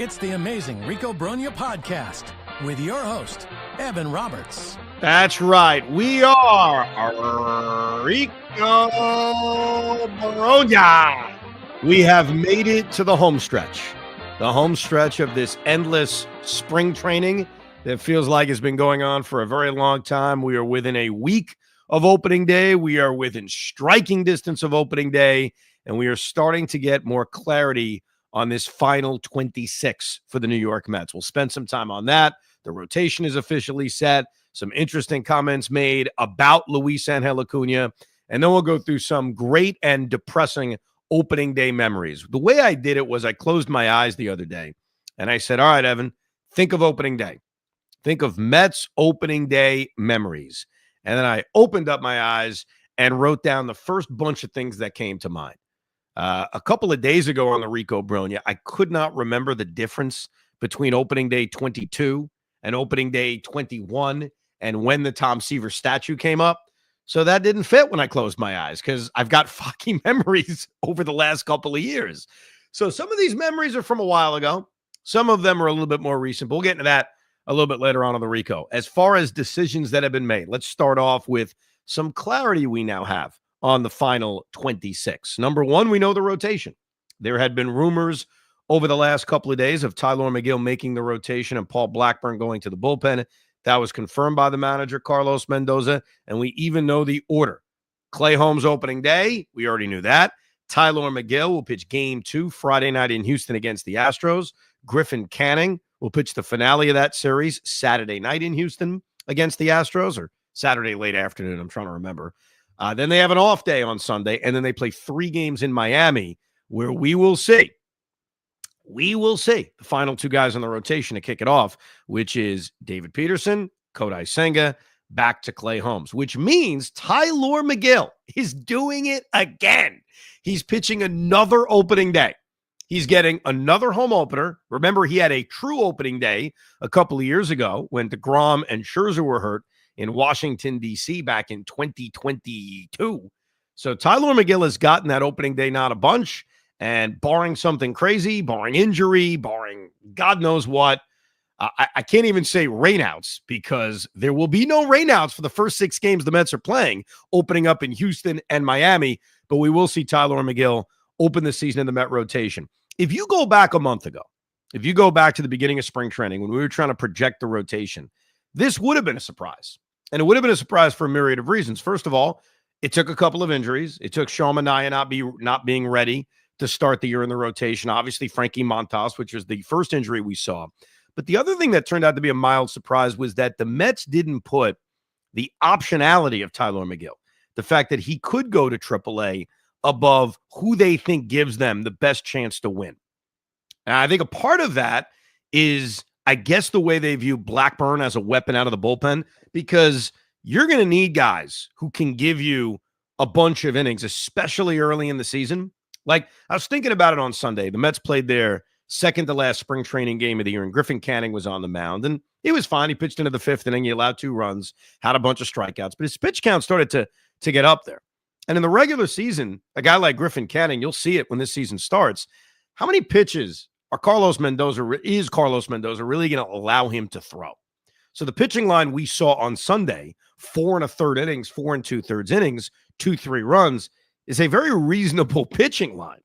It's the amazing Rico Brogna podcast with your host, Evan Roberts. That's right. We are Rico Brogna. We have made it to the home stretch of this endless spring training that feels like it's been going on for a very long time. We are within a week of opening day. We are within striking distance of opening day, and we are starting to get more clarity on this final 26 for the New York Mets. We'll spend some time on that. The rotation is officially set. Some interesting comments made about Luisangel Acuna, and then we'll go through some great and depressing opening day memories. The way I did it was I closed my eyes the other day, and I said, all right, Evan, think of opening day. Think of Mets opening day memories. And then I opened up my eyes and wrote down the first bunch of things that came to mind. A couple of days ago on the Rico Brogna, I could not remember the difference between opening day 22 and opening day 21 and when the Tom Seaver statue came up. So that didn't fit when I closed my eyes because I've got foggy memories over the last couple of years. So some of these memories are from a while ago. Some of them are a little bit more recent, but we'll get into that a little bit later on the Rico. As far as decisions that have been made, let's start off with some clarity we now have on the final 26. Number one, we know the rotation. There had been rumors over the last couple of days of Tylor Megill making the rotation and Paul Blackburn going to the bullpen. That was confirmed by the manager, Carlos Mendoza, and we even know the order. Clay Holmes opening day, we already knew that. Tylor Megill will pitch game 2 Friday night in Houston against the Astros. Griffin Canning will pitch the finale of that series Saturday night in Houston against the Astros, or Saturday late afternoon, I'm trying to remember. Then they have an off day on Sunday, and then they play 3 games in Miami where we will see the final 2 guys on the rotation to kick it off, which is David Peterson, Kodai Senga, back to Clay Holmes, which means Tylor Megill is doing it again. He's pitching another opening day. He's getting another home opener. Remember, he had a true opening day a couple of years ago when DeGrom and Scherzer were hurt in Washington, D.C. back in 2022. So Tylor Megill has gotten that opening day not a bunch, and barring something crazy, barring injury, barring God knows what, I can't even say rainouts because there will be no rainouts for the first 6 games the Mets are playing, opening up in Houston and Miami, but we will see Tylor Megill open the season in the Met rotation. If you go back a month ago, if you go back to the beginning of spring training when we were trying to project the rotation, this would have been a surprise. And it would have been a surprise for a myriad of reasons. First of all, it took a couple of injuries. It took Sean Manaea not being ready to start the year in the rotation. Obviously, Frankie Montas, which was the first injury we saw. But the other thing that turned out to be a mild surprise was that the Mets didn't put the optionality of Tylor Megill, the fact that he could go to AAA above who they think gives them the best chance to win. And I think a part of that is, I guess, the way they view Blackburn as a weapon out of the bullpen, because you're going to need guys who can give you a bunch of innings, especially early in the season. Like, I was thinking about it on Sunday. The Mets played their second to last spring training game of the year, and Griffin Canning was on the mound, and he was fine. He pitched into the 5th inning. He allowed 2 runs, had a bunch of strikeouts, but his pitch count started to get up there. And in the regular season, a guy like Griffin Canning, you'll see it when this season starts. How many pitches is Carlos Mendoza really going to allow him to throw? So the pitching line we saw on Sunday, 4 1/3 innings, 4 2/3 innings, 2-3 runs, is a very reasonable pitching line.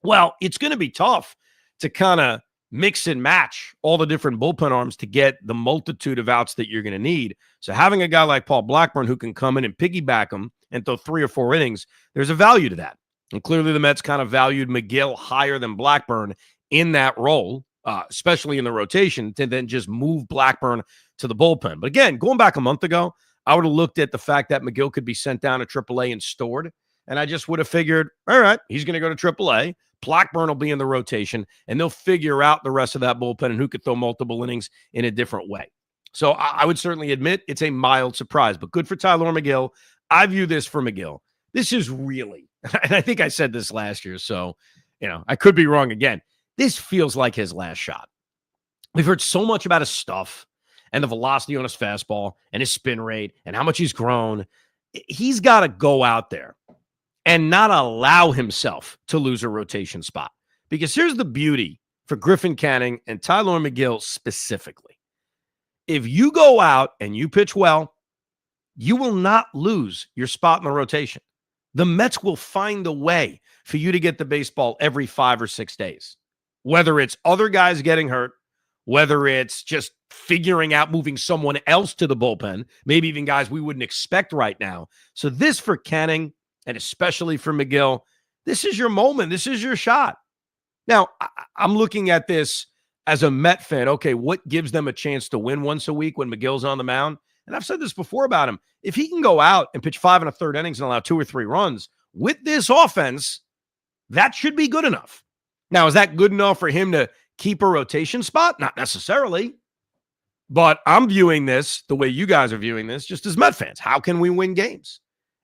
Well, it's going to be tough to kind of mix and match all the different bullpen arms to get the multitude of outs that you're going to need. So having a guy like Paul Blackburn who can come in and piggyback him and throw 3 or 4 innings, there's a value to that. And clearly the Mets kind of valued Megill higher than Blackburn in that role, especially in the rotation, to then just move Blackburn to the bullpen. But again, going back a month ago, I would have looked at the fact that Megill could be sent down to AAA and stored, and I just would have figured, all right, he's going to go to AAA. Blackburn will be in the rotation, and they'll figure out the rest of that bullpen and who could throw multiple innings in a different way. So I would certainly admit it's a mild surprise, but good for Tylor Megill. I view this for Megill. This is really, and I think I said this last year, so, I could be wrong again. This feels like his last shot. We've heard so much about his stuff and the velocity on his fastball and his spin rate and how much he's grown. He's got to go out there and not allow himself to lose a rotation spot. Because here's the beauty for Griffin Canning and Tyler McGill specifically. If you go out and you pitch well, you will not lose your spot in the rotation. The Mets will find a way for you to get the baseball every 5 or 6 days, whether it's other guys getting hurt, whether it's just figuring out moving someone else to the bullpen, maybe even guys we wouldn't expect right now. So this for Canning, and especially for McGill, this is your moment. This is your shot. Now, I'm looking at this as a Met fan. Okay, what gives them a chance to win once a week when McGill's on the mound? And I've said this before about him. If he can go out and pitch 5 1/3 innings and allow 2 or 3 runs with this offense, that should be good enough. Now, is that good enough for him to keep a rotation spot? Not necessarily. But I'm viewing this the way you guys are viewing this, just as Met fans. How can we win games?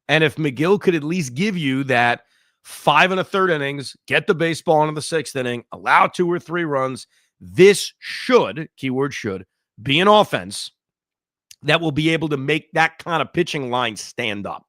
And if McGill could at least give you that 5 1/3 innings, get the baseball into the 6th inning, allow 2 or 3 runs, this should, keyword should, be an offense that will be able to make that kind of pitching line stand up.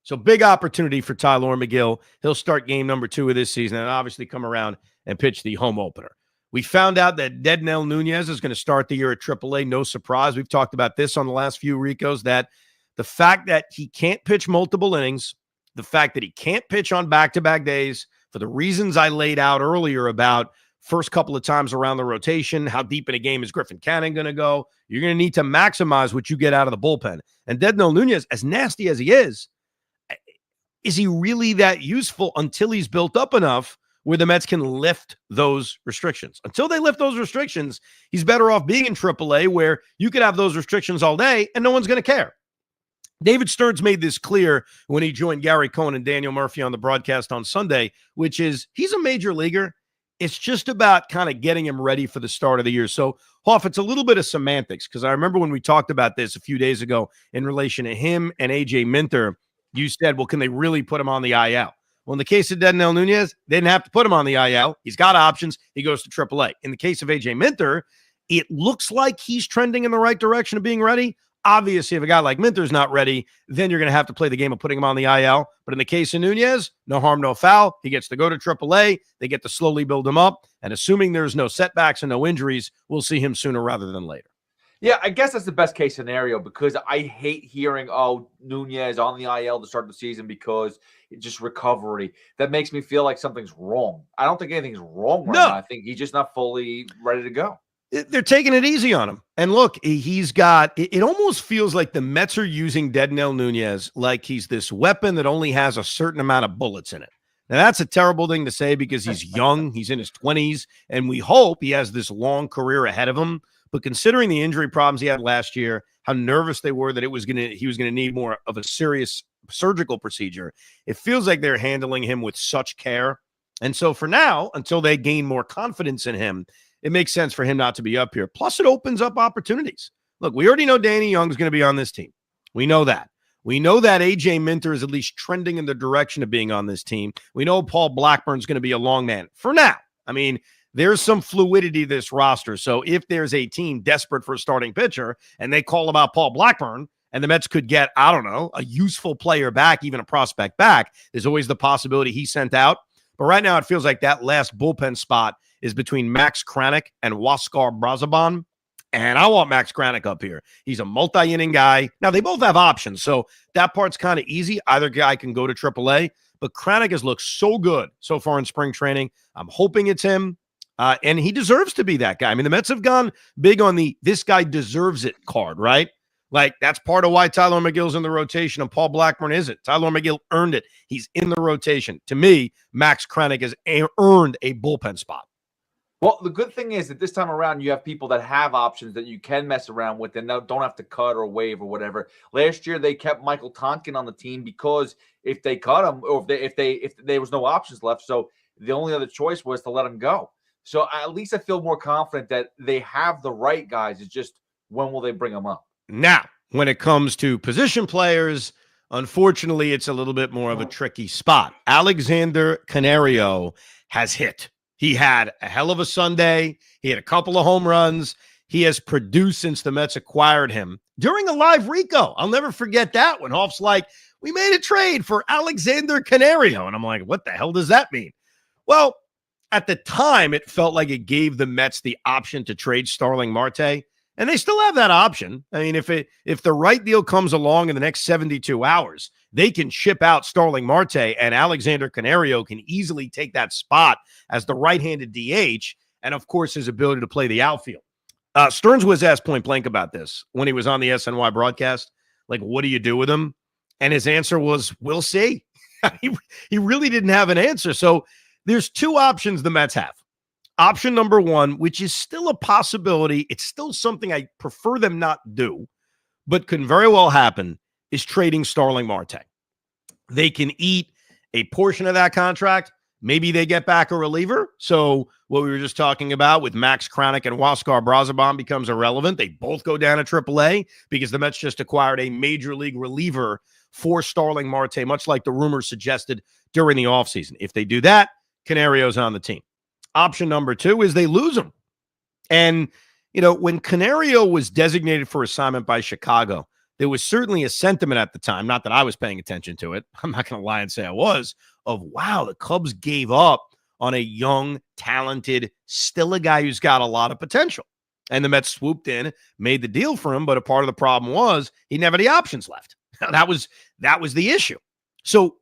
So big opportunity for Tyler McGill. He'll start game number 2 of this season and obviously come around and pitch the home opener. We found out that Dednell Nunez is going to start the year at AAA. No surprise. We've talked about this on the last few Ricos, that the fact that he can't pitch multiple innings, the fact that he can't pitch on back-to-back days, for the reasons I laid out earlier about first couple of times around the rotation, how deep in a game is Griffin Canning going to go? You're going to need to maximize what you get out of the bullpen. And Dednell Nunez, as nasty as he is he really that useful until he's built up enough where the Mets can lift those restrictions? Until they lift those restrictions, he's better off being in AAA, where you could have those restrictions all day and no one's going to care. David Stearns made this clear when he joined Gary Cohen and Daniel Murphy on the broadcast on Sunday, which is he's a major leaguer. It's just about kind of getting him ready for the start of the year. So, Hoff, it's a little bit of semantics, because I remember when we talked about this a few days ago in relation to him and A.J. Minter, you said, well, can they really put him on the IL? Well, in the case of Dednell Nunez, they didn't have to put him on the IL. He's got options. He goes to AAA. In the case of A.J. Minter, it looks like he's trending in the right direction of being ready. Obviously, if a guy like Minter's not ready, then you're going to have to play the game of putting him on the IL. But in the case of Nunez, no harm, no foul. He gets to go to AAA. They get to slowly build him up. And assuming there's no setbacks and no injuries, we'll see him sooner rather than later. Yeah, I guess that's the best case scenario, because I hate hearing, oh, Nunez on the IL to start the season because it's just recovery. That makes me feel like something's wrong. I don't think anything's wrong right now. I think he's just not fully ready to go. They're taking it easy on him. And look, he's got, it almost feels like the Mets are using Dednell Nunez like he's this weapon that only has a certain amount of bullets in it. Now, that's a terrible thing to say, because he's young, he's in his 20s, and we hope he has this long career ahead of him. But considering the injury problems he had last year, how nervous they were that he was going to need more of a serious surgical procedure, it feels like they're handling him with such care. And so for now, until they gain more confidence in him, it makes sense for him not to be up here. Plus, it opens up opportunities. Look, we already know Danny Young's going to be on this team. We know that. We know that A.J. Minter is at least trending in the direction of being on this team. We know Paul Blackburn's going to be a long man. For now, I mean, there's some fluidity to this roster. So if there's a team desperate for a starting pitcher and they call about Paul Blackburn, and the Mets could get, I don't know, a useful player back, even a prospect back, there's always the possibility he's sent out. But right now, it feels like that last bullpen spot is between Max Kranick and Huascar Brazaban. And I want Max Kranick up here. He's a multi-inning guy. Now, they both have options, so that part's kind of easy. Either guy can go to AAA. But Kranick has looked so good so far in spring training. I'm hoping it's him. And he deserves to be that guy. I mean, the Mets have gone big on the this guy deserves it card, right? Like, that's part of why Tyler McGill's in the rotation and Paul Blackburn isn't. Tyler McGill earned it. He's in the rotation. To me, Max Kranick has earned a bullpen spot. Well, the good thing is that this time around, you have people that have options that you can mess around with and don't have to cut or waive or whatever. Last year, they kept Michael Tonkin on the team because if they cut him, or if there was no options left, so the only other choice was to let him go. So at least I feel more confident that they have the right guys. It's just, when will they bring them up? Now, when it comes to position players, unfortunately, it's a little bit more of a tricky spot. Alexander Canario has hit. He had a hell of a Sunday. He had a couple of home runs. He has produced since the Mets acquired him during a live Rico. I'll never forget that when Hoff's like, we made a trade for Alexander Canario. And I'm like, what the hell does that mean? Well, at the time, it felt like it gave the Mets the option to trade Starling Marte, and they still have that option. I mean, if the right deal comes along in the next 72 hours, they can ship out Starling Marte, and Alexander Canario can easily take that spot as the right-handed DH, and of course, his ability to play the outfield. Stearns was asked point blank about this when he was on the SNY broadcast. Like, what do you do with him? And his answer was, we'll see. He really didn't have an answer. So there's two options the Mets have. Option number one, which is still a possibility, it's still something I prefer them not do, but can very well happen, is trading Starling Marte. They can eat a portion of that contract. Maybe they get back a reliever. So what we were just talking about with Max Kranick and Huascar Brazoban becomes irrelevant. They both go down to AAA because the Mets just acquired a major league reliever for Starling Marte, much like the rumors suggested during the offseason. If they do that, Canario's on the team. Option number two is they lose him. And, when Canario was designated for assignment by Chicago, there was certainly a sentiment at the time, not that I was paying attention to it, I'm not going to lie and say I was, of, wow, the Cubs gave up on a young, talented, still a guy who's got a lot of potential. And the Mets swooped in, made the deal for him, but a part of the problem was he never had any options left. That was the issue. So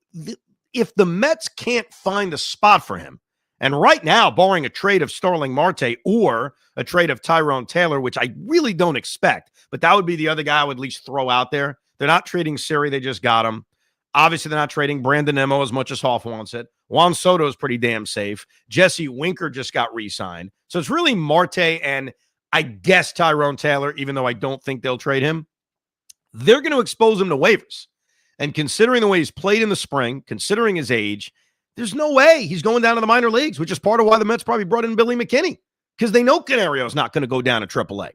if the Mets can't find a spot for him, and right now, barring a trade of Starling Marte or a trade of Tyrone Taylor, which I really don't expect, but that would be the other guy I would at least throw out there. They're not trading Siri. They just got him. Obviously, they're not trading Brandon Nimmo as much as Hoff wants it. Juan Soto is pretty damn safe. Jesse Winker just got re-signed. So it's really Marte and I guess Tyrone Taylor, even though I don't think they'll trade him. They're going to expose him to waivers. And considering the way he's played in the spring, considering his age, there's no way he's going down to the minor leagues, which is part of why the Mets probably brought in Billy McKinney, because they know Canario is not going to go down to AAA.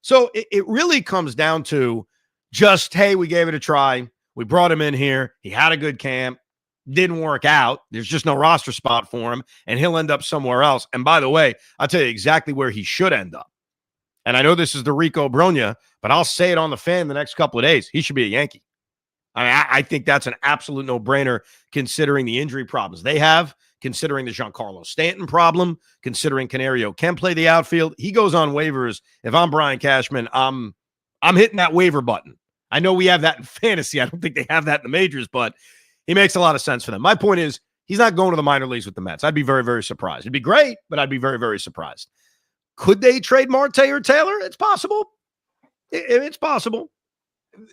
So it really comes down to just, hey, we gave it a try. We brought him in here. He had a good camp. Didn't work out. There's just no roster spot for him, and he'll end up somewhere else. And by the way, I'll tell you exactly where he should end up. And I know this is the Rico Brogna, but I'll say it on the fan the next couple of days. He should be a Yankee. I mean, I think that's an absolute no-brainer considering the injury problems they have, considering the Giancarlo Stanton problem, considering Canario can play the outfield. He goes on waivers. If I'm Brian Cashman, I'm hitting that waiver button. I know we have that in fantasy. I don't think they have that in the majors, but he makes a lot of sense for them. My point is, he's not going to the minor leagues with the Mets. I'd be very, very surprised. It'd be great, but I'd be very, very surprised. Could they trade Marte or Taylor? It's possible. It's possible.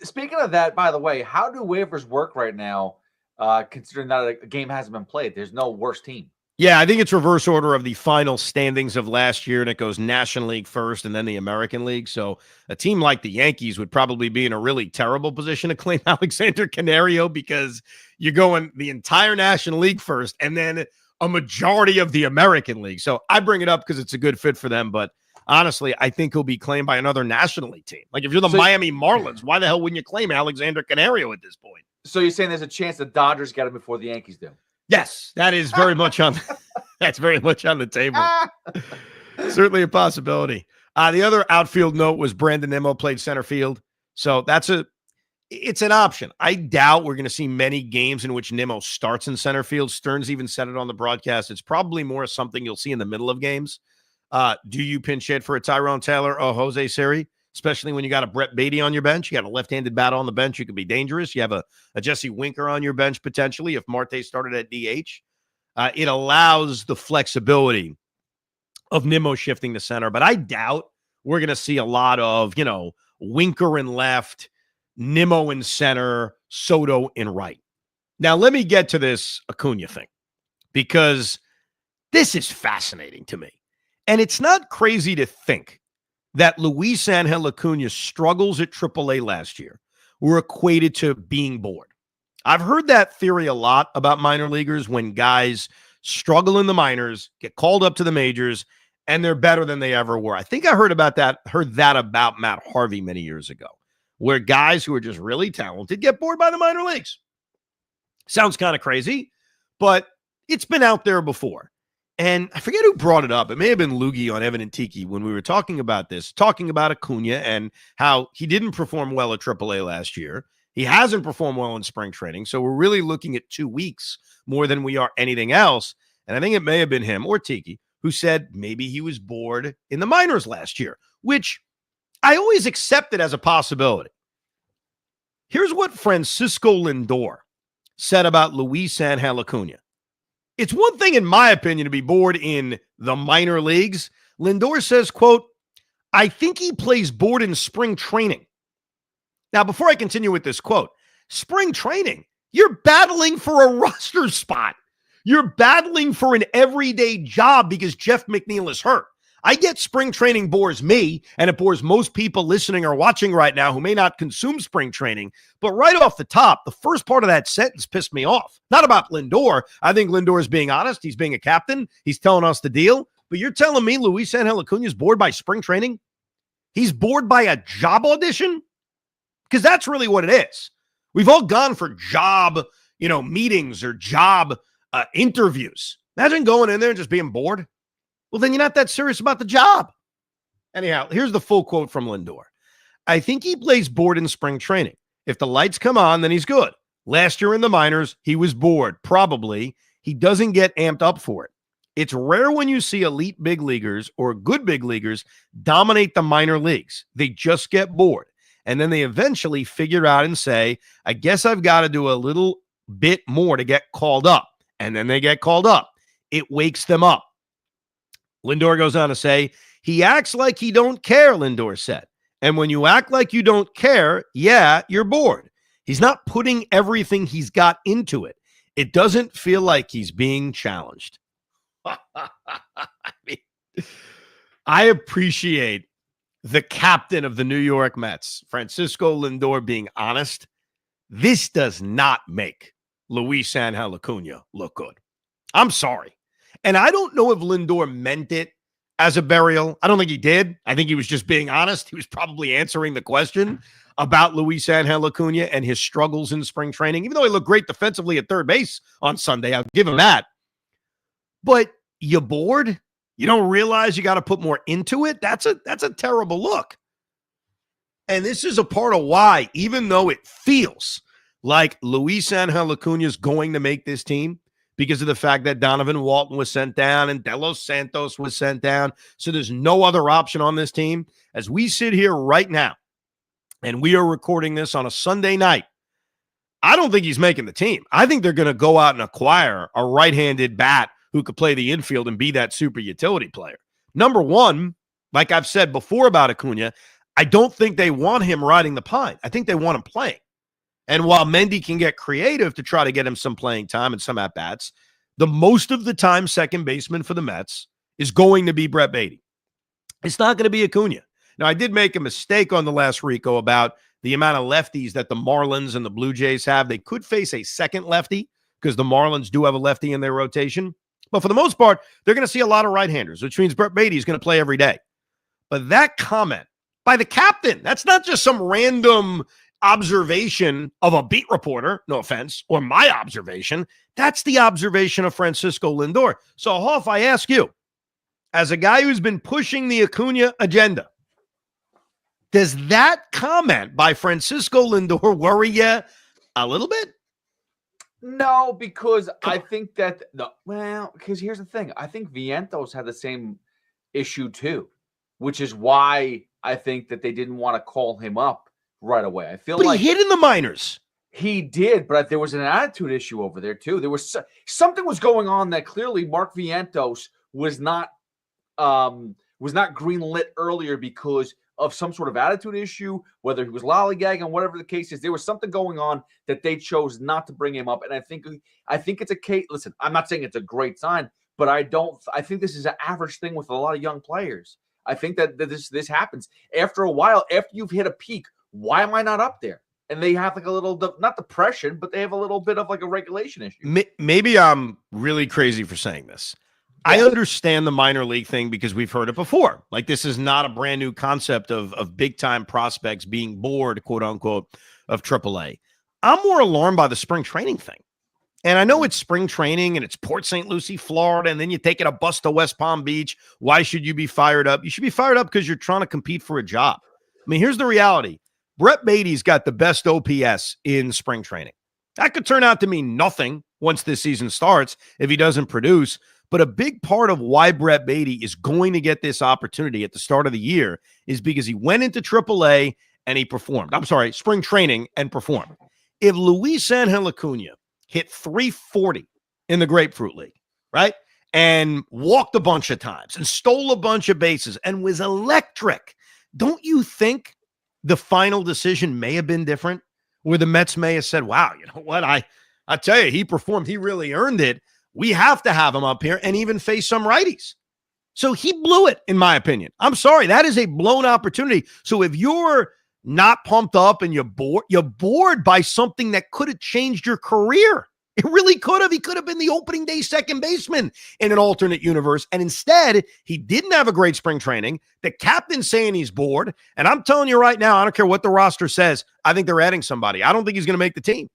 Speaking of that, by the way, how do waivers work right now, considering that a game hasn't been played? There's no worst team. Yeah, I think it's reverse order of the final standings of last year, and it goes National League first and then the American League. So a team like the Yankees would probably be in a really terrible position to claim Alexander Canario because you're going the entire National League first and then a majority of the American League. So I bring it up because it's a good fit for them, but honestly, I think he'll be claimed by another National League team. Like if you're the Miami Marlins, why the hell wouldn't you claim Alexander Canario at this point? So you're saying there's a chance the Dodgers get him before the Yankees do? Yes, that is very much on. That's very much on the table. Certainly a possibility. The other outfield note was Brandon Nimmo played center field, so it's an option. I doubt we're going to see many games in which Nimmo starts in center field. Stearns even said it on the broadcast. It's probably more something you'll see in the middle of games. Do you pinch hit for a Tyrone Taylor or Jose Siri? Especially when you got a Brett Beatty on your bench. You got a left-handed bat on the bench. You could be dangerous. You have a Jesse Winker on your bench potentially if Marte started at DH. It allows the flexibility of Nimmo shifting to center. But I doubt we're going to see a lot of, Winker in left, Nimmo in center, Soto in right. Now, let me get to this Acuna thing because this is fascinating to me. And it's not crazy to think that Luisangel Acuna struggles at AAA last year were equated to being bored. I've heard that theory a lot about minor leaguers when guys struggle in the minors, get called up to the majors, and they're better than they ever were. I think I heard that about Matt Harvey many years ago, where guys who are just really talented get bored by the minor leagues. Sounds kind of crazy, but it's been out there before. And I forget who brought it up. It may have been Loogie on Evan and Tiki when we were talking about this, talking about Acuna and how he didn't perform well at AAA last year. He hasn't performed well in spring training. So we're really looking at 2 weeks more than we are anything else. and I think it may have been him or Tiki, who said maybe he was bored in the minors last year, which I always accepted as a possibility. Here's what Francisco Lindor said about Luisangel Acuna. It's one thing, in my opinion, to be bored in the minor leagues. Lindor says, quote, I think he plays bored in spring training. Now, before I continue with this quote, spring training, you're battling for a roster spot. You're battling for an everyday job because Jeff McNeil is hurt. I get spring training bores me, and it bores most people listening or watching right now who may not consume spring training. But right off the top, the first part of that sentence pissed me off. Not about Lindor. I think Lindor is being honest. He's being a captain. He's telling us the deal. But you're telling me Luisangel Acuna is bored by spring training? He's bored by a job audition? Because that's really what it is. We've all gone for job, meetings or job interviews. Imagine going in there and just being bored. Well, then you're not that serious about the job. Anyhow, here's the full quote from Lindor. I think he plays bored in spring training. If the lights come on, then he's good. Last year in the minors, he was bored. Probably. He doesn't get amped up for it. It's rare when you see elite big leaguers or good big leaguers dominate the minor leagues. They just get bored. And then they eventually figure out and say, I guess I've got to do a little bit more to get called up. And then they get called up. It wakes them up. Lindor goes on to say, he acts like he don't care, Lindor said. And when you act like you don't care, yeah, you're bored. He's not putting everything he's got into it. It doesn't feel like he's being challenged. I appreciate the captain of the New York Mets, Francisco Lindor, being honest. This does not make Luisangel Acuna look good. I'm sorry. And I don't know if Lindor meant it as a burial. I don't think he did. I think he was just being honest. He was probably answering the question about Luisangel Acuna and his struggles in spring training, even though he looked great defensively at third base on Sunday. I'll give him that. But you bored? You don't realize you got to put more into it? That's a terrible look. And this is a part of why, even though it feels like Luisangel Acuna is going to make this team, because of the fact that Donovan Walton was sent down and De Los Santos was sent down. So there's no other option on this team. As we sit here right now, and we are recording this on a Sunday night, I don't think he's making the team. I think they're going to go out and acquire a right-handed bat who could play the infield and be that super utility player. Number one, like I've said before about Acuna, I don't think they want him riding the pine. I think they want him playing. And while Mendy can get creative to try to get him some playing time and some at-bats, the most of the time second baseman for the Mets is going to be Brett Baty. It's not going to be Acuna. Now, I did make a mistake on the last Rico about the amount of lefties that the Marlins and the Blue Jays have. They could face a second lefty because the Marlins do have a lefty in their rotation. But for the most part, they're going to see a lot of right-handers, which means Brett Baty is going to play every day. But that comment by the captain, that's not just some random observation of a beat reporter, no offense, or my observation. That's the observation of Francisco Lindor. So, Hoff, I ask you, as a guy who's been pushing the Acuna agenda, does that comment by Francisco Lindor worry you a little bit? No, because I think that because here's the thing. I think Vientos had the same issue too, which is why I think that they didn't want to call him up right away. I feel but like he hit in the minors. He did, but there was an attitude issue over there too. There was something was going on that clearly Mark Vientos was not greenlit earlier because of some sort of attitude issue, whether he was lollygagging, whatever the case is. There was something going on that they chose not to bring him up. And I think it's a case. Listen, I'm not saying it's a great sign, but I think this is an average thing with a lot of young players. I think that this happens after a while. After you've hit a peak, why am I not up there? And they have like a little, not depression, but they have a little bit of like a regulation issue. Maybe I'm really crazy for saying this. Yeah. I understand the minor league thing because we've heard it before. Like, this is not a brand new concept of big time prospects being bored, quote unquote, of AAA. I'm more alarmed by the spring training thing. And I know it's spring training and it's Port St. Lucie, Florida, and then you take a bus to West Palm Beach. Why should you be fired up? You should be fired up because you're trying to compete for a job. I mean, here's the reality. Brett Baty's got the best OPS in spring training. That could turn out to mean nothing once this season starts if he doesn't produce. But a big part of why Brett Beatty is going to get this opportunity at the start of the year is because he went into AAA and he performed. I'm sorry, spring training and performed. If Luisangel Acuna hit 340 in the Grapefruit League, right, and walked a bunch of times and stole a bunch of bases and was electric, don't you think the final decision may have been different? Where the Mets may have said, wow, you know what? I tell you, he performed. He really earned it. We have to have him up here and even face some righties. So he blew it, in my opinion. I'm sorry. That is a blown opportunity. So if you're not pumped up and you're bored by something that could have changed your career. It really could have. He could have been the opening day second baseman in an alternate universe. And instead, he didn't have a great spring training. The captain's saying he's bored. And I'm telling you right now, I don't care what the roster says. I think they're adding somebody. I don't think he's going to make the team.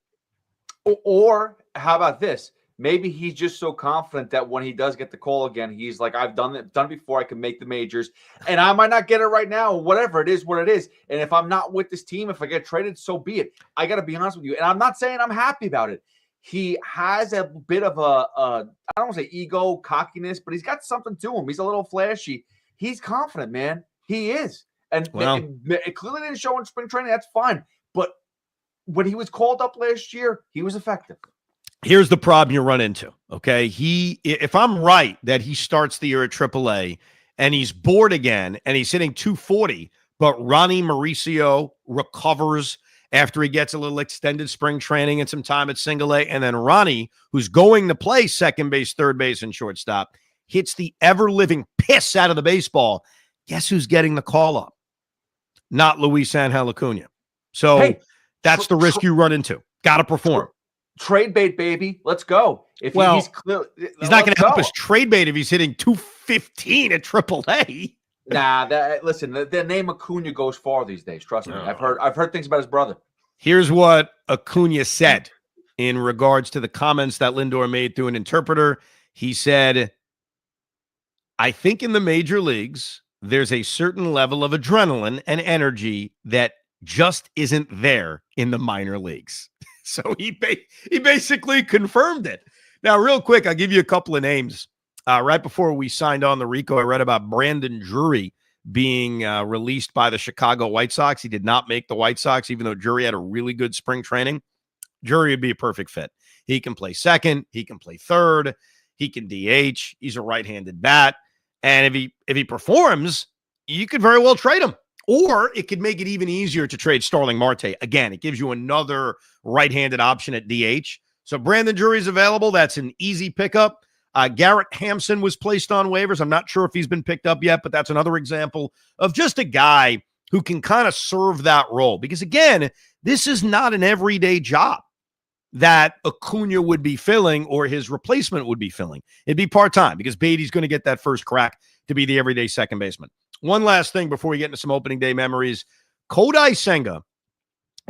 Or how about this? Maybe he's just so confident that when he does get the call again, he's like, I've done it before. I can make the majors, and I might not get it right now. Whatever it is, what it is. And if I'm not with this team, if I get traded, so be it. I got to be honest with you, and I'm not saying I'm happy about it. He has a bit of I don't want to say ego, cockiness, but he's got something to him. He's a little flashy. He's confident, man. He is, and it clearly didn't show in spring training. That's fine, but when he was called up last year, he was effective. Here's the problem you run into, okay? If I'm right that he starts the year at AAA and he's bored again and he's hitting 240, but Ronnie Mauricio recovers after he gets a little extended spring training and some time at single A, and then Ronnie, who's going to play second base, third base, and shortstop, hits the ever-living piss out of the baseball, guess who's getting the call-up? Not Luisangel Acuna. So that's the risk you run into. Got to perform. Trade bait, baby. Let's go. If he's clear, he's not going to help us trade bait if he's hitting 215 at AAA. Nah, listen, the name Acuna goes far these days. Trust me. I've heard things about his brother. Here's what Acuna said in regards to the comments that Lindor made through an interpreter. He said, I think in the major leagues, there's a certain level of adrenaline and energy that just isn't there in the minor leagues. So he basically confirmed it. Now, real quick, I'll give you a couple of names. Right before we signed on the Rico, I read about Brandon Drury being released by the Chicago White Sox. He did not make the White Sox, even though Drury had a really good spring training. Drury would be a perfect fit. He can play second. He can play third. He can DH. He's a right-handed bat. And if he performs, you could very well trade him. Or it could make it even easier to trade Starling Marte. Again, it gives you another right-handed option at DH. So Brandon Drury's available. That's an easy pickup. Garrett Hampson was placed on waivers. I'm not sure if he's been picked up yet, but that's another example of just a guy who can kind of serve that role. Because, again, this is not an everyday job that Acuna would be filling or his replacement would be filling. It'd be part-time because Beatty's going to get that first crack to be the everyday second baseman. One last thing before we get into some opening day memories. Kodai Senga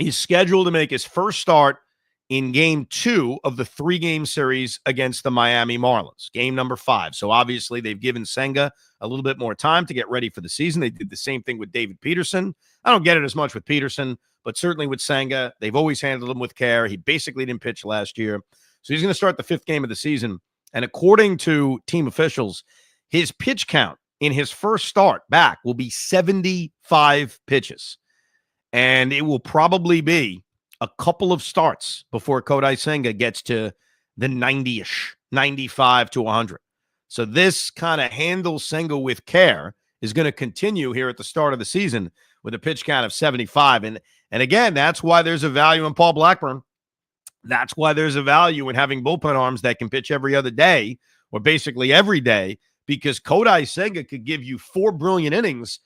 is scheduled to make his first start in game 2 of the 3-game series against the Miami Marlins, game number 5. So obviously they've given Senga a little bit more time to get ready for the season. They did the same thing with David Peterson. I don't get it as much with Peterson, but certainly with Senga, they've always handled him with care. He basically didn't pitch last year. So he's going to start the 5th game of the season. And according to team officials, his pitch count in his first start back will be 75 pitches. And it will probably be a couple of starts before Kodai Senga gets to the 90-ish, 95 to 100. So this kind of handles Senga with care is going to continue here at the start of the season with a pitch count of 75. And again, that's why there's a value in Paul Blackburn. That's why there's a value in having bullpen arms that can pitch every other day or basically every day, because Kodai Senga could give you 4 brilliant innings.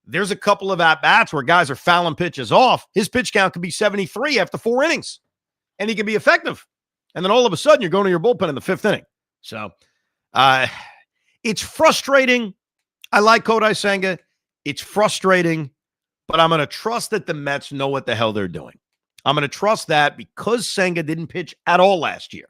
There's a couple of at-bats where guys are fouling pitches off. His pitch count could be 73 after 4 innings, and he can be effective. And then all of a sudden, you're going to your bullpen in the 5th inning. So it's frustrating. I like Kodai Senga. It's frustrating, but I'm going to trust that the Mets know what the hell they're doing. I'm going to trust that because Senga didn't pitch at all last year,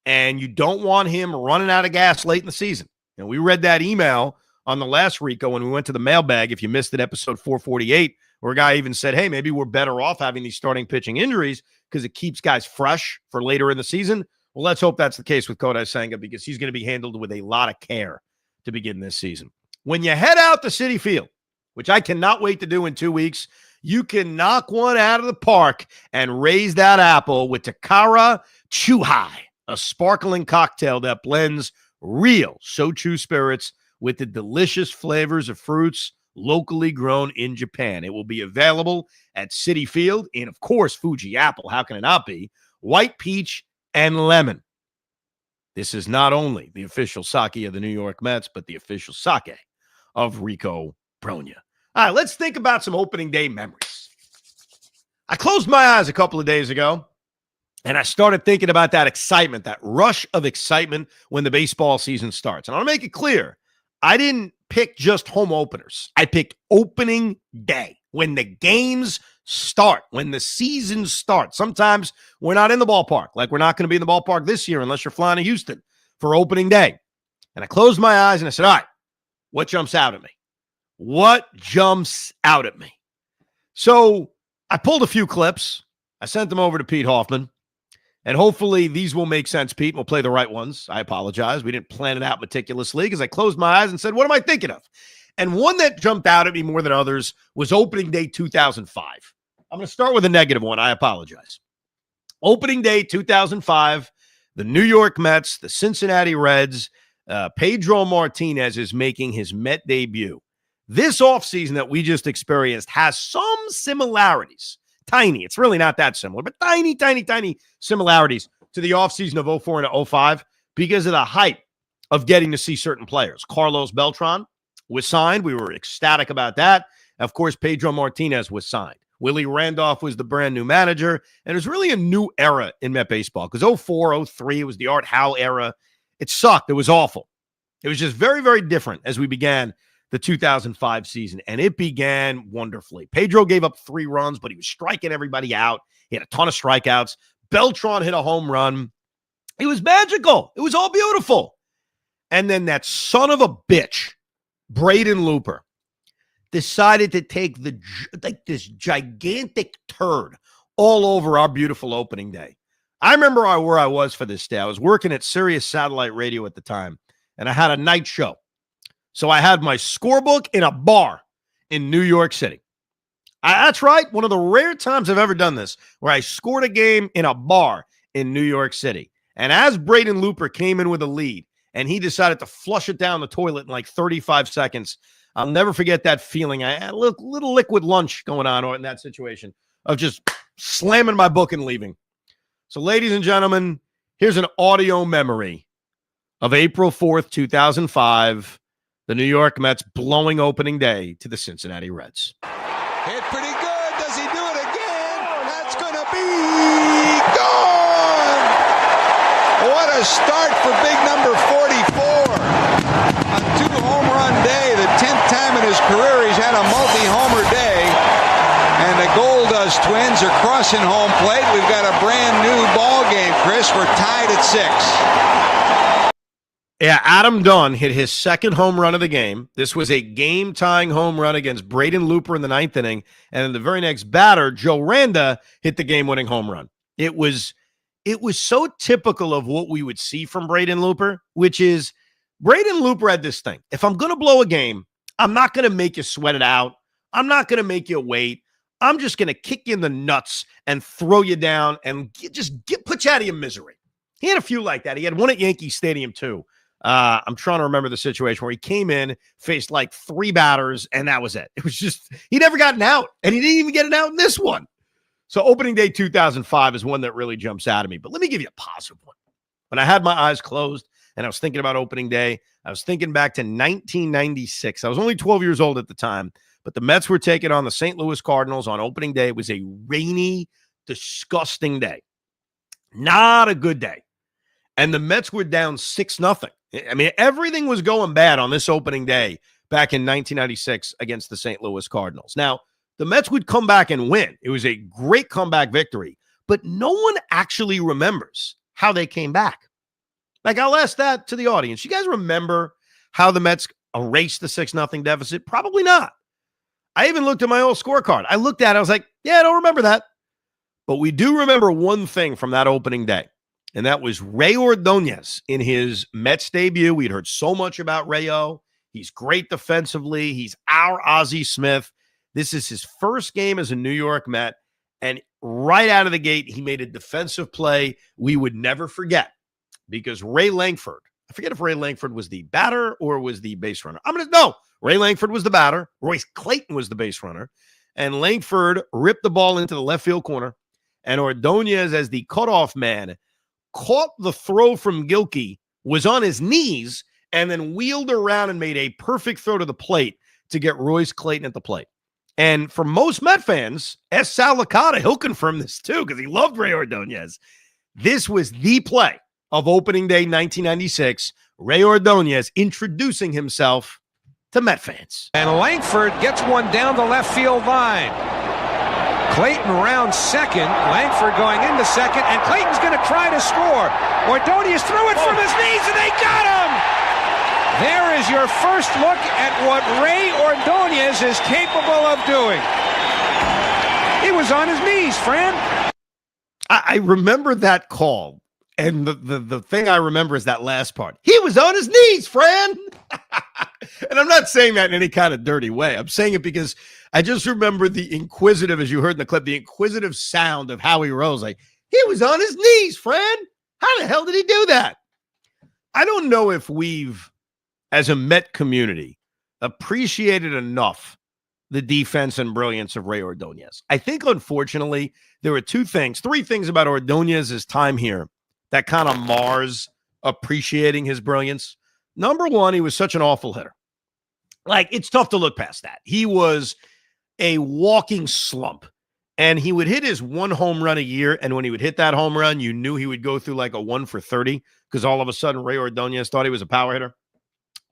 and you don't want him running out of gas late in the season. And we read that email on the last Rico when we went to the mailbag, if you missed it, episode 448, where a guy even said, hey, maybe we're better off having these starting pitching injuries because it keeps guys fresh for later in the season. Well, let's hope that's the case with Kodai Senga because he's going to be handled with a lot of care to begin this season. When you head out to Citi Field, which I cannot wait to do in 2 weeks, you can knock one out of the park and raise that apple with Takara Chuhai, a sparkling cocktail that blends real Sochu spirits with the delicious flavors of fruits locally grown in Japan. It will be available at Citi Field in, of course, Fuji Apple. How can it not be? White peach and lemon. This is not only the official sake of the New York Mets, but the official sake of Rico Brogna. All right, let's think about some opening day memories. I closed my eyes a couple of days ago, and I started thinking about that excitement, that rush of excitement when the baseball season starts. And I want to make it clear, I didn't pick just home openers. I picked opening day, when the games start, when the season starts. Sometimes we're not in the ballpark, like we're not going to be in the ballpark this year unless you're flying to Houston for opening day. And I closed my eyes and I said, all right, what jumps out at me? What jumps out at me? So I pulled a few clips. I sent them over to Pete Hoffman. And hopefully these will make sense, Pete. We'll play the right ones. I apologize. We didn't plan it out meticulously because I closed my eyes and said, what am I thinking of? And one that jumped out at me more than others was opening day 2005. I'm going to start with a negative one. I apologize. Opening day 2005, the New York Mets, the Cincinnati Reds, Pedro Martinez is making his Met debut. This offseason that we just experienced has some similarities. Tiny. It's really not that similar, but tiny similarities to the offseason of 04 and 05 because of the hype of getting to see certain players. Carlos Beltran was signed. We were ecstatic about that. Of course, Pedro Martinez was signed. Willie Randolph was the brand new manager, and it was really a new era in Met baseball because 04, 03, it was the Art Howe era. It sucked. It was awful. It was just very, very different as we began the 2005 season, and it began wonderfully. Pedro gave up 3 runs, but he was striking everybody out. He had a ton of strikeouts. Beltran hit a home run. It was magical. It was all beautiful. And then that son of a bitch, Braden Looper, decided to take this gigantic turd all over our beautiful opening day. I remember where I was for this day. I was working at Sirius Satellite Radio at the time, and I had a night show. So I had my scorebook in a bar in New York City. That's right. One of the rare times I've ever done this, where I scored a game in a bar in New York City. And as Braden Looper came in with a lead, and he decided to flush it down the toilet in like 35 seconds, I'll never forget that feeling. I had a little liquid lunch going on in that situation of just slamming my book and leaving. So, ladies and gentlemen, here's an audio memory of April 4th, 2005. The New York Mets blowing opening day to the Cincinnati Reds. Hit pretty good. Does he do it again? That's going to be gone. What a start for big number 44. A 2-home-run day, the 10th time in his career he's had a multi-homer day. And the Goldust twins are crossing home plate. We've got a brand new ball game, Chris. We're tied at 6. Yeah, Adam Dunn hit his second home run of the game. This was a game-tying home run against Braden Looper in the 9th inning. And then the very next batter, Joe Randa, hit the game-winning home run. It was so typical of what we would see from Braden Looper, which is Braden Looper had this thing. If I'm going to blow a game, I'm not going to make you sweat it out. I'm not going to make you wait. I'm just going to kick you in the nuts and throw you down and put you out of your misery. He had a few like that. He had one at Yankee Stadium, too. I'm trying to remember the situation where he came in, faced like 3 batters, and that was it. It was just, he never got an out, and he didn't even get an out in this one. So opening day 2005 is one that really jumps out at me. But let me give you a positive one. When I had my eyes closed and I was thinking about opening day, I was thinking back to 1996. I was only 12 years old at the time, but the Mets were taking on the St. Louis Cardinals on opening day. It was a rainy, disgusting day. Not a good day. And the Mets were down 6-0. I mean, everything was going bad on this opening day back in 1996 against the St. Louis Cardinals. Now, the Mets would come back and win. It was a great comeback victory, but no one actually remembers how they came back. Like, I'll ask that to the audience. You guys remember how the Mets erased the 6-0 deficit? Probably not. I even looked at my old scorecard. I looked at it. I was like, yeah, I don't remember that. But we do remember one thing from that opening day. and that was Ray Ordonez in his Mets debut. We'd heard so much about Rayo. He's great defensively. He's our Ozzie Smith. This is his first game as a New York Met, and right out of the gate, he made a defensive play we would never forget because Ray Langford, I forget if Ray Langford was the batter or was the base runner. Ray Langford was the batter. Royce Clayton was the base runner, and Langford ripped the ball into the left field corner, and Ordonez, as the cutoff man, caught the throw from Gilkey, was on his knees, and then wheeled around and made a perfect throw to the plate to get Royce Clayton at the plate. And for most Met fans, S. Sal Licata, he'll confirm this too because he loved Ray Ordonez. This was the play of opening day 1996. Ray Ordonez introducing himself to Met fans. And Langford gets one down the left field line. Clayton round second, Langford going into second, and Clayton's going to try to score. Ordonez threw it from his knees, and they got him! There is your first look at what Ray Ordonez is capable of doing. He was on his knees, Fran. I remember that call, and the thing I remember is that last part. He was on his knees, Fran! And I'm not saying that in any kind of dirty way. I'm saying it because I just remember the inquisitive, as you heard in the clip, the inquisitive sound of how he rose. Like, he was on his knees, Fran. How the hell did he do that? I don't know if we've, as a Met community, appreciated enough the defense and brilliance of Ray Ordonez. I think, unfortunately, there were three things about Ordonez's time here that kind of mars appreciating his brilliance. Number one, he was such an awful hitter. Like, it's tough to look past that. He was a walking slump, and he would hit his one home run a year, and when he would hit that home run, you knew he would go through like a 1 for 30 because all of a sudden Ray Ordonez thought he was a power hitter.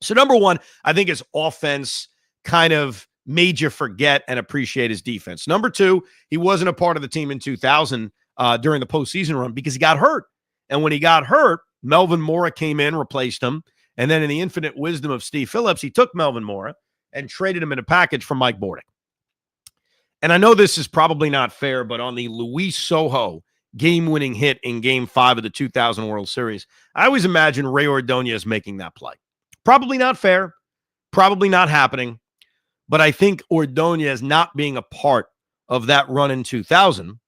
So number one, I think his offense kind of made you forget and appreciate his defense. Number two, he wasn't a part of the team in 2000 during the postseason run because he got hurt. And when he got hurt, Melvin Mora came in, replaced him. And then in the infinite wisdom of Steve Phillips, he took Melvin Mora and traded him in a package for Mike Bordick. And I know this is probably not fair, but on the Luis Sojo game-winning hit in Game 5 of the 2000 World Series, I always imagine Ray Ordonez making that play. Probably not fair, probably not happening, but I think Ordonez not being a part of that run in 2000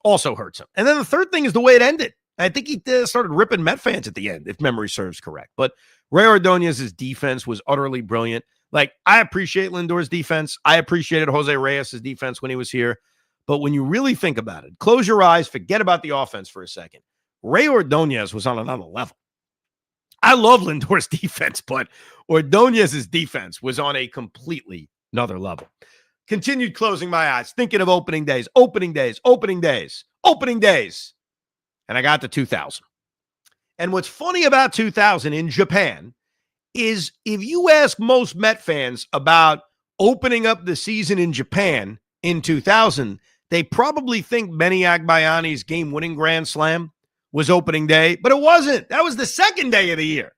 also hurts him. And then the third thing is the way it ended. I think he started ripping Met fans at the end, if memory serves correct. But Ray Ordonez's defense was utterly brilliant. Like, I appreciate Lindor's defense. I appreciated Jose Reyes' defense when he was here. But when you really think about it, close your eyes, forget about the offense for a second. Ray Ordonez was on another level. I love Lindor's defense, but Ordonez's defense was on a completely another level. Continued closing my eyes, thinking of opening days. And I got to 2000. And what's funny about 2000 in Japan is if you ask most Met fans about opening up the season in Japan in 2000, they probably think Benny Agbayani's game-winning grand slam was opening day, but it wasn't. That was the second day of the year.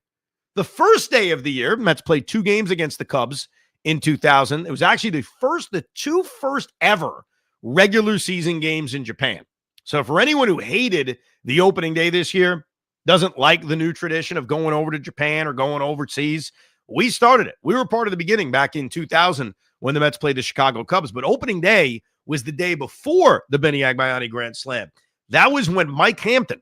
The first day of the year, Mets played 2 games against the Cubs in 2000. It was actually the two first ever regular season games in Japan. So for anyone who hated the opening day this year, doesn't like the new tradition of going over to Japan or going overseas, we started it. We were part of the beginning back in 2000 when the Mets played the Chicago Cubs. But opening day was the day before the Benny Agbayani Grand Slam. That was when Mike Hampton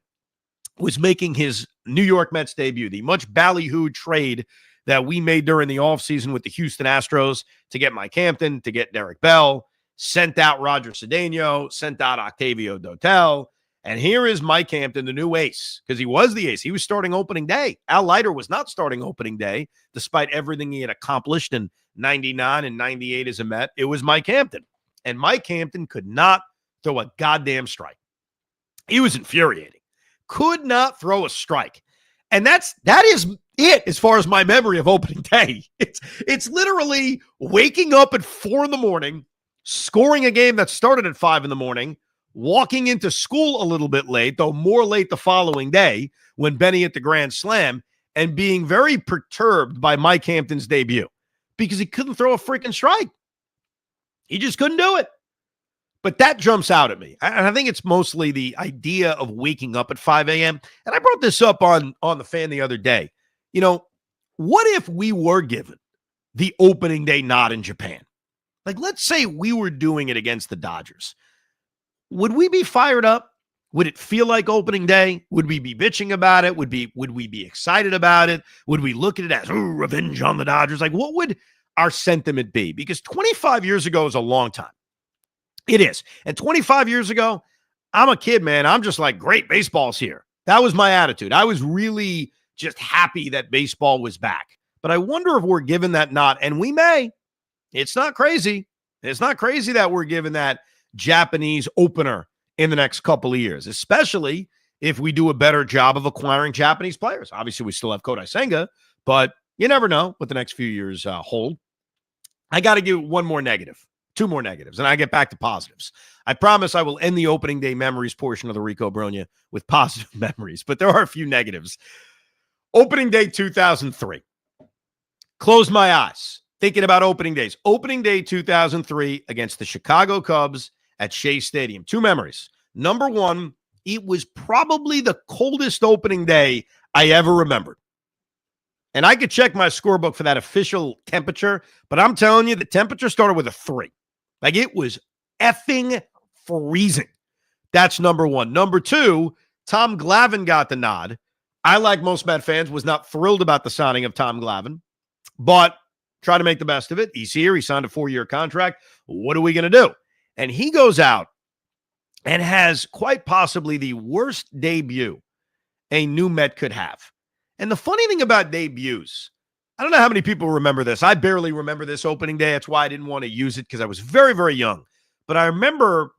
was making his New York Mets debut, the much ballyhooed trade that we made during the offseason with the Houston Astros to get Mike Hampton, to get Derek Bell, sent out Roger Cedeno, sent out Octavio Dotel. And here is Mike Hampton, the new ace, because he was the ace. He was starting opening day. Al Leiter was not starting opening day, despite everything he had accomplished in 99 and 98 as a Met. It was Mike Hampton. And Mike Hampton could not throw a goddamn strike. He was infuriating. Could not throw a strike. And that is it as far as my memory of opening day. It's literally waking up at 4 a.m, scoring a game that started at 5 a.m, walking into school a little bit late, though more late the following day when Benny hit the grand slam, and being very perturbed by Mike Hampton's debut because he couldn't throw a freaking strike. He just couldn't do it. But that jumps out at me. And I think it's mostly the idea of waking up at 5 a.m. And I brought this up on the Fan the other day. You know, what if we were given the opening day nod in Japan? Like, let's say we were doing it against the Dodgers. Would we be fired up? Would it feel like opening day? Would we be bitching about it? Would we be excited about it? Would we look at it as, ooh, revenge on the Dodgers? Like, what would our sentiment be? Because 25 years ago is a long time. It is. And 25 years ago, I'm a kid, man. I'm just like, great, baseball's here. That was my attitude. I was really just happy that baseball was back. But I wonder if we're given that nod, and we may. It's not crazy. It's not crazy that we're given that Japanese opener in the next couple of years, especially if we do a better job of acquiring Japanese players. Obviously, we still have Kodai Senga, but you never know what the next few years hold. I got to give one more negative. Two more negatives, and I get back to positives. I promise I will end the opening day memories portion of the Rico Brogna with positive memories, but there are a few negatives. Opening day 2003. Close my eyes, thinking about opening days. Opening day 2003 against the Chicago Cubs at Shea Stadium. Two memories. Number one, it was probably the coldest opening day I ever remembered. And I could check my scorebook for that official temperature, but I'm telling you, the temperature started with a 3. Like, it was effing freezing. That's number one. Number two, Tom Glavine got the nod. I, like most Met fans, was not thrilled about the signing of Tom Glavine, but try to make the best of it. He's here. He signed a 4-year contract. What are we going to do? And he goes out and has quite possibly the worst debut a new Met could have. And the funny thing about debuts, I don't know how many people remember this. I barely remember this opening day. That's why I didn't want to use it, because I was very, very young. But I remember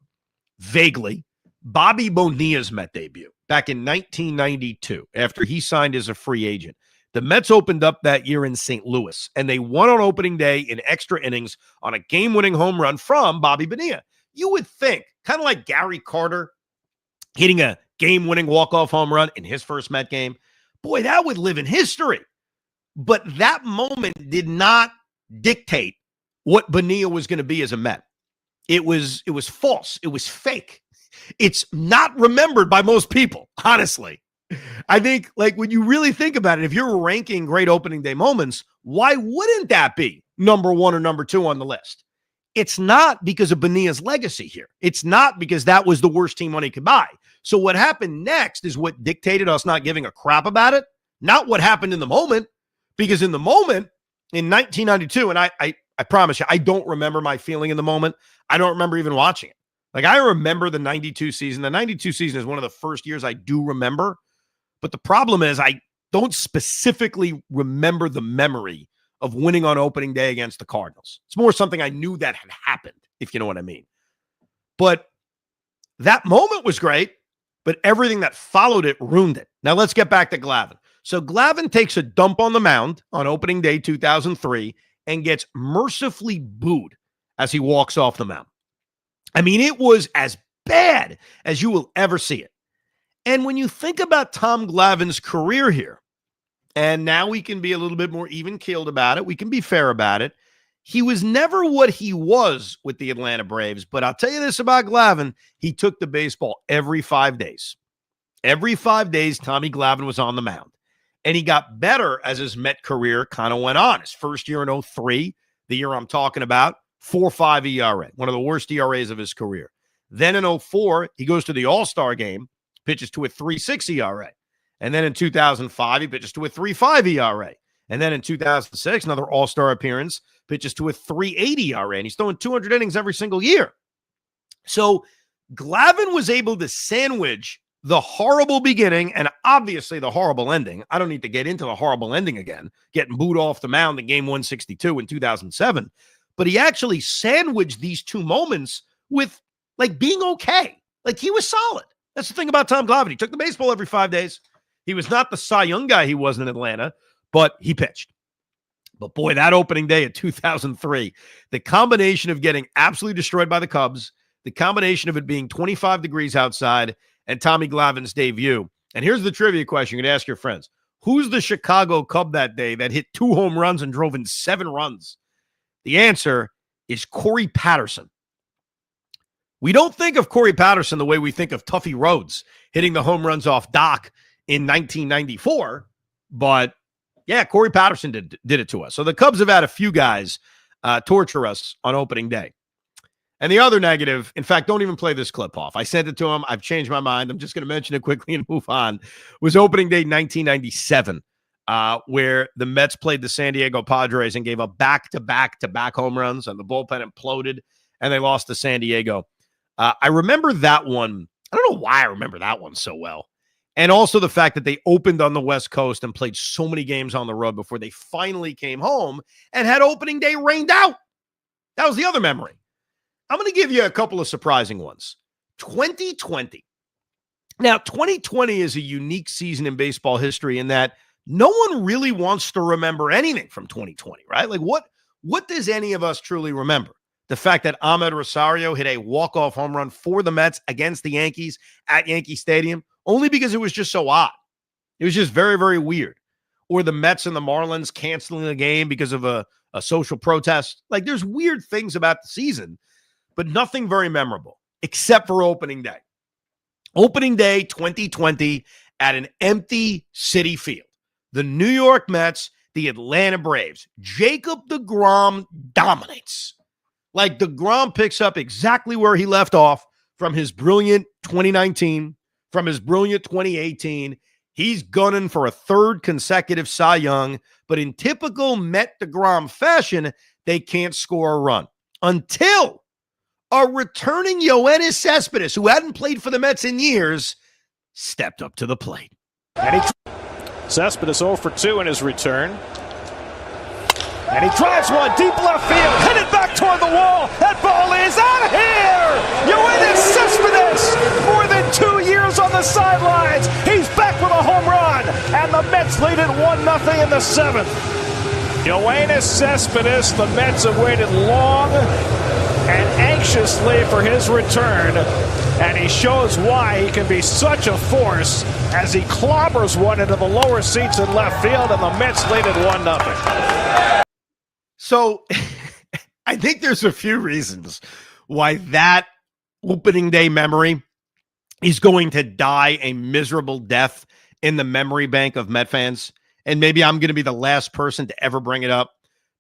vaguely Bobby Bonilla's Met debut back in 1992 after he signed as a free agent. The Mets opened up that year in St. Louis, and they won on opening day in extra innings on a game-winning home run from Bobby Bonilla. You would think, kind of like Gary Carter hitting a game-winning walk-off home run in his first Met game, boy, that would live in history. But that moment did not dictate what Bonilla was going to be as a Met. It was false. It was fake. It's not remembered by most people, honestly. I think, like, when you really think about it, if you're ranking great opening day moments, why wouldn't that be number one or number two on the list? It's not because of Bonilla's legacy here. It's not because that was the worst team money could buy. So what happened next is what dictated us not giving a crap about it, not what happened in the moment. Because in the moment, in 1992, and I promise you, I don't remember my feeling in the moment. I don't remember even watching it. Like, I remember the 92 season. The 92 season is one of the first years I do remember. But the problem is I don't specifically remember the memory of winning on opening day against the Cardinals. It's more something I knew that had happened, if you know what I mean. But that moment was great, but everything that followed it ruined it. Now let's get back to Glavine. So Glavine takes a dump on the mound on opening day 2003 and gets mercifully booed as he walks off the mound. I mean, it was as bad as you will ever see it. And when you think about Tom Glavine's career here, and now we can be a little bit more even-keeled about it, we can be fair about it, he was never what he was with the Atlanta Braves. But I'll tell you this about Glavine, he took the baseball every 5 days. Every 5 days, Tommy Glavine was on the mound. And he got better as his Met career kind of went on. His first year in 03, the year I'm talking about, 4.5 ERA, one of the worst ERAs of his career. Then in 04, he goes to the All-Star game, pitches to a 3.6 ERA. And then in 2005, he pitches to a 3.5 ERA. And then in 2006, another All-Star appearance, pitches to a 3.8 ERA. And he's throwing 200 innings every single year. So Glavine was able to sandwich the horrible beginning and obviously the horrible ending. I don't need to get into the horrible ending again, getting booed off the mound in game 162 in 2007. But he actually sandwiched these two moments with, like, being okay. Like, he was solid. That's the thing about Tom Glavine. He took the baseball every 5 days. He was not the Cy Young guy he was in Atlanta, but he pitched. But boy, that opening day of 2003, the combination of getting absolutely destroyed by the Cubs, the combination of it being 25 degrees outside, and Tommy Glavine's debut. And here's the trivia question you're going to ask your friends. Who's the Chicago Cub that day that hit 2 home runs and drove in 7 runs? The answer is Corey Patterson. We don't think of Corey Patterson the way we think of Tuffy Rhodes hitting the home runs off Doc in 1994. But, yeah, Corey Patterson did it to us. So the Cubs have had a few guys torture us on opening day. And the other negative, in fact, don't even play this clip off. I sent it to him. I've changed my mind. I'm just going to mention it quickly and move on. Was opening day 1997, where the Mets played the San Diego Padres and gave up back-to-back home runs, and the bullpen imploded, and they lost to San Diego. I remember that one. I don't know why I remember that one so well. And also the fact that they opened on the West Coast and played so many games on the road before they finally came home and had opening day rained out. That was the other memory. I'm going to give you a couple of surprising ones. 2020. Now, 2020 is a unique season in baseball history in that no one really wants to remember anything from 2020, right? Like what does any of us truly remember? The fact that Ahmed Rosario hit a walk-off home run for the Mets against the Yankees at Yankee Stadium, only because it was just so odd. It was just very, very weird. Or the Mets and the Marlins canceling the game because of a social protest. Like, there's weird things about the season, but nothing very memorable, except for opening day. Opening day 2020 at an empty Citi Field. The New York Mets, the Atlanta Braves. Jacob deGrom dominates. Like, deGrom picks up exactly where he left off from his brilliant 2019, from his brilliant 2018. He's gunning for a third consecutive Cy Young, but in typical Met deGrom fashion, they can't score a run until a returning Yoenis Cespedes, who hadn't played for the Mets in years, stepped up to the plate. And Cespedes 0 for 2 in his return. And he drives one deep left field, headed back toward the wall. That ball is out of here! Yoenis Cespedes, more than 2 years on the sidelines. He's back with a home run, and the Mets lead it 1-0 in the 7th. Yoenis Cespedes, the Mets have waited long and anxiously for his return, and he shows why he can be such a force as he clobbers one into the lower seats in left field, and the Mets lead it 1-0. So I think there's a few reasons why that opening day memory is going to die a miserable death in the memory bank of Met fans. And maybe I'm going to be the last person to ever bring it up.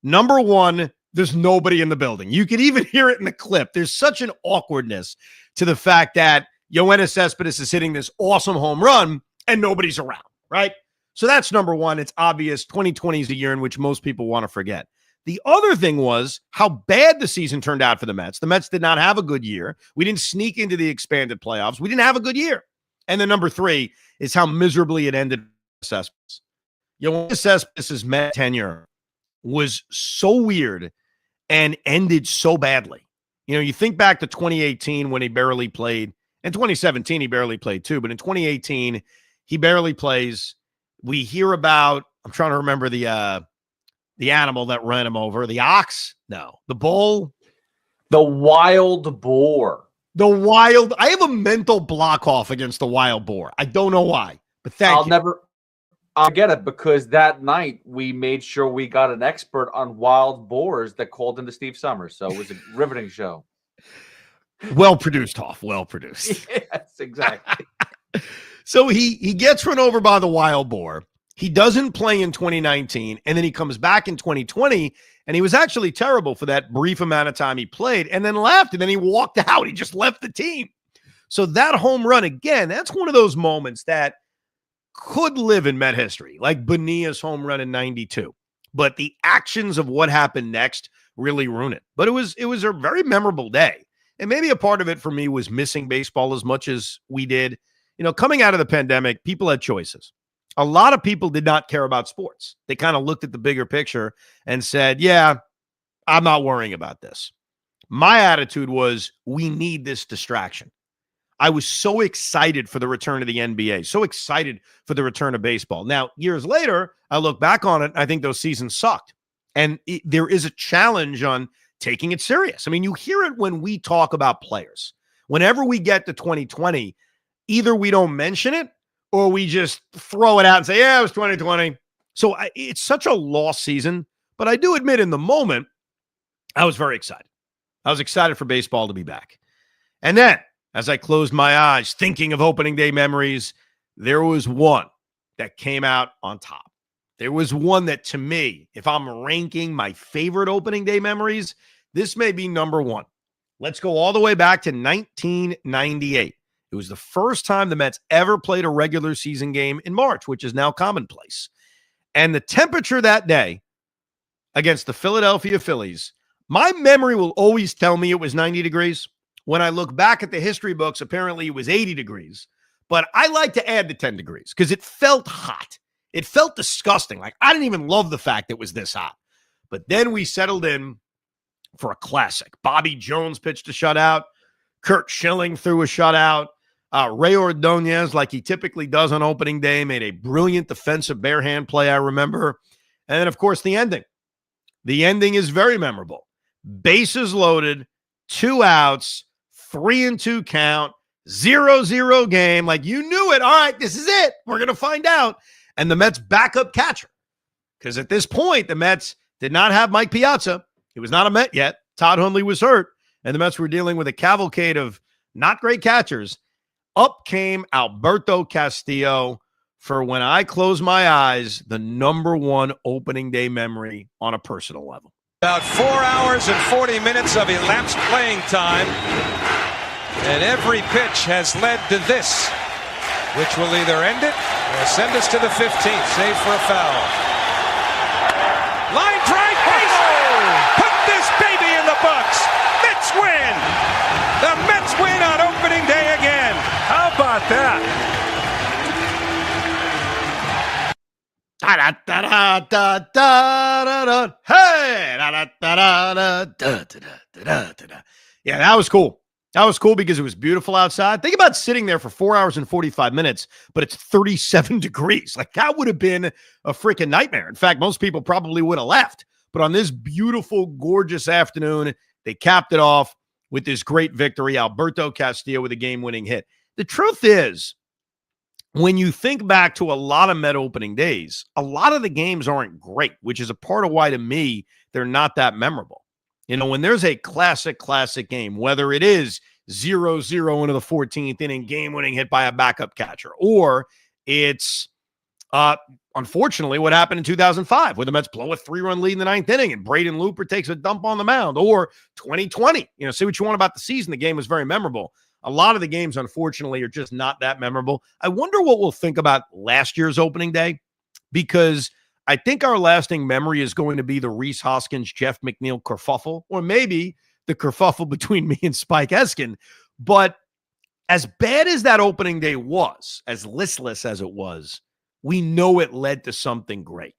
Number one, there's nobody in the building. You can even hear it in the clip. There's such an awkwardness to the fact that Yoenis Cespedes is hitting this awesome home run and nobody's around, right? So that's number one. It's obvious 2020 is a year in which most people want to forget. The other thing was how bad the season turned out for the Mets. The Mets did not have a good year. We didn't sneak into the expanded playoffs. We didn't have a good year. And then number three is how miserably it ended for Cespedes. Yoenis Cespedes' Met tenure was so weird and ended so badly. You know, you think back to 2018 when he barely played. In 2017, he barely played too. But in 2018, he barely plays. We hear about, I'm trying to remember the animal that ran him over. The ox? No. The bull? The wild boar. I have a mental block off against the wild boar. I don't know why, but I'll get it because that night we made sure we got an expert on wild boars that called into Steve Summers. So it was a riveting show. Well produced, Hoff. Well produced. Yes, exactly. So he gets run over by the wild boar. He doesn't play in 2019, and then he comes back in 2020, and he was actually terrible for that brief amount of time he played, and then left, and then he walked out. He just left the team. So that home run, again, that's one of those moments that could live in Met history, like Bonilla's home run in 92. But the actions of what happened next really ruin it. But it was a very memorable day. And maybe a part of it for me was missing baseball as much as we did. You know, coming out of the pandemic, people had choices. A lot of people did not care about sports. They kind of looked at the bigger picture and said, yeah, I'm not worrying about this. My attitude was, we need this distraction. I was so excited for the return of the NBA, so excited for the return of baseball. Now, years later, I look back on it, I think those seasons sucked. And there is a challenge on taking it serious. I mean, you hear it when we talk about players. Whenever we get to 2020, either we don't mention it or we just throw it out and say, yeah, it was 2020. So it's such a lost season. But I do admit in the moment, I was very excited. I was excited for baseball to be back. And then, as I closed my eyes, thinking of opening day memories, there was one that came out on top. There was one that, to me, if I'm ranking my favorite opening day memories, this may be number one. Let's go all the way back to 1998. It was the first time the Mets ever played a regular season game in March, which is now commonplace. And the temperature that day against the Philadelphia Phillies, my memory will always tell me it was 90 degrees. When I look back at the history books, apparently it was 80 degrees. But I like to add the 10 degrees because it felt hot. It felt disgusting. Like, I didn't even love the fact it was this hot. But then we settled in for a classic. Bobby Jones pitched a shutout. Kurt Schilling threw a shutout. Ray Ordonez, like he typically does on opening day, made a brilliant defensive bare hand play, I remember. And then, of course, the ending. The ending is very memorable. Bases loaded, 2 outs, 3-2 count, 0-0 game. Like, you knew it. All right, this is it. We're going to find out. And the Mets backup catcher. Because at this point, the Mets did not have Mike Piazza. He was not a Met yet. Todd Hundley was hurt. And the Mets were dealing with a cavalcade of not great catchers. Up came Alberto Castillo for, when I close my eyes, the number one opening day memory on a personal level. About 4 hours and 40 minutes of elapsed playing time. And every pitch has led to this, which will either end it or send us to the 15th, save for a foul. Line drive, base. Put this baby in the books. Mets win. The Mets win on opening day again. How about that? Hey! Yeah, that was cool. That was cool because it was beautiful outside. Think about sitting there for 4 hours and 45 minutes, but it's 37 degrees. Like, that would have been a freaking nightmare. In fact, most people probably would have left. But on this beautiful, gorgeous afternoon, they capped it off with this great victory. Alberto Castillo with a game-winning hit. The truth is, when you think back to a lot of Met opening days, a lot of the games aren't great, which is a part of why, to me, they're not that memorable. You know, when there's a classic game, whether it is 0-0 into the 14th inning, game-winning hit by a backup catcher, or it's, unfortunately, what happened in 2005, where the Mets blow a 3-run lead in the 9th inning and Braden Looper takes a dump on the mound, or 2020. You know, say what you want about the season. The game was very memorable. A lot of the games, unfortunately, are just not that memorable. I wonder what we'll think about last year's opening day, because I think our lasting memory is going to be the Rhys Hoskins, Jeff McNeil kerfuffle, or maybe the kerfuffle between me and Spike Eskin. But as bad as that opening day was, as listless as it was, we know it led to something great.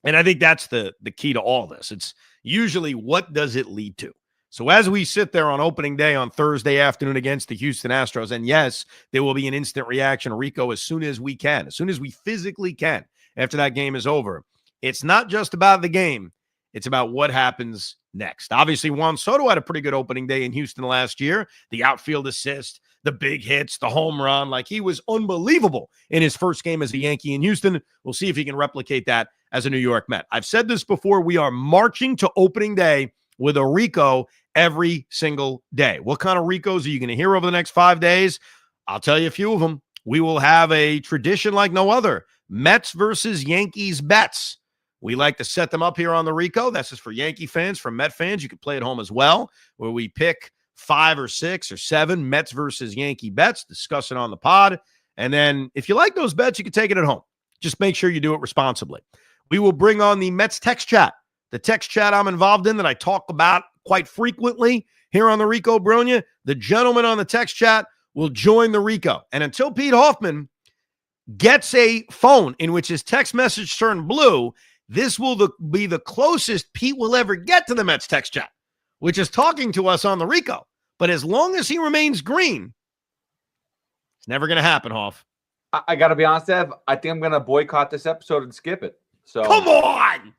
And I think that's the key to all this. It's usually, what does it lead to? So as we sit there on opening day on Thursday afternoon against the Houston Astros, and yes, there will be an instant reaction, Rico, as soon as we can, as soon as we physically can, after that game is over. It's not just about the game. It's about what happens next. Obviously, Juan Soto had a pretty good opening day in Houston last year. The outfield assist, the big hits, the home run. Like, he was unbelievable in his first game as a Yankee in Houston. We'll see if he can replicate that as a New York Met. I've said this before. We are marching to opening day with a Rico every single day. What kind of Ricos are you going to hear over the next 5 days? I'll tell you a few of them. We will have a tradition like no other. Mets versus Yankees bets. We like to set them up here on the Rico. That's just for Yankee fans. For Met fans, you can play at home as well, where we pick 5 or 6 or 7 Mets versus Yankee bets, discuss it on the pod. And then if you like those bets, you can take it at home. Just make sure you do it responsibly. We will bring on the Mets text chat. The text chat I'm involved in that I talk about quite frequently here on the Rico Brogna. The gentleman on the text chat will join the Rico. And until Pete Hoffman gets a phone in which his text message turned blue, this will be the closest Pete will ever get to the Mets text chat, which is talking to us on the Rico. But as long as he remains green, it's never going to happen, Hoff. I got to be honest, Ev. I think I'm going to boycott this episode and skip it. So come on.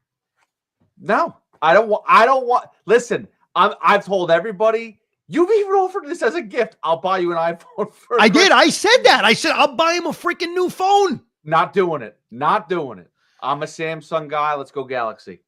No, I don't want. Listen, I've told everybody. You've even offered this as a gift. I'll buy you an iPhone for. I did. I said that. I said I'll buy him a freaking new phone. Not doing it. Not doing it. I'm a Samsung guy. Let's go Galaxy.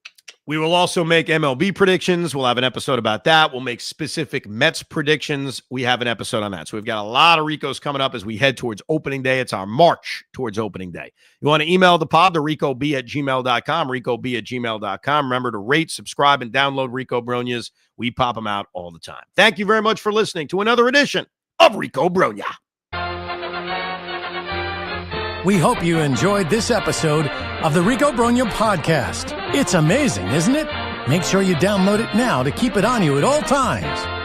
We will also make MLB predictions. We'll have an episode about that. We'll make specific Mets predictions. We have an episode on that. So we've got a lot of Ricos coming up as we head towards opening day. It's our march towards opening day. You want to email the pod to ricob@gmail.com, ricob@gmail.com. Remember to rate, subscribe, and download Rico Brogna's. We pop them out all the time. Thank you very much for listening to another edition of Rico Brogna. We hope you enjoyed this episode of the Rico Brogna podcast. It's amazing, isn't it? Make sure you download it now to keep it on you at all times.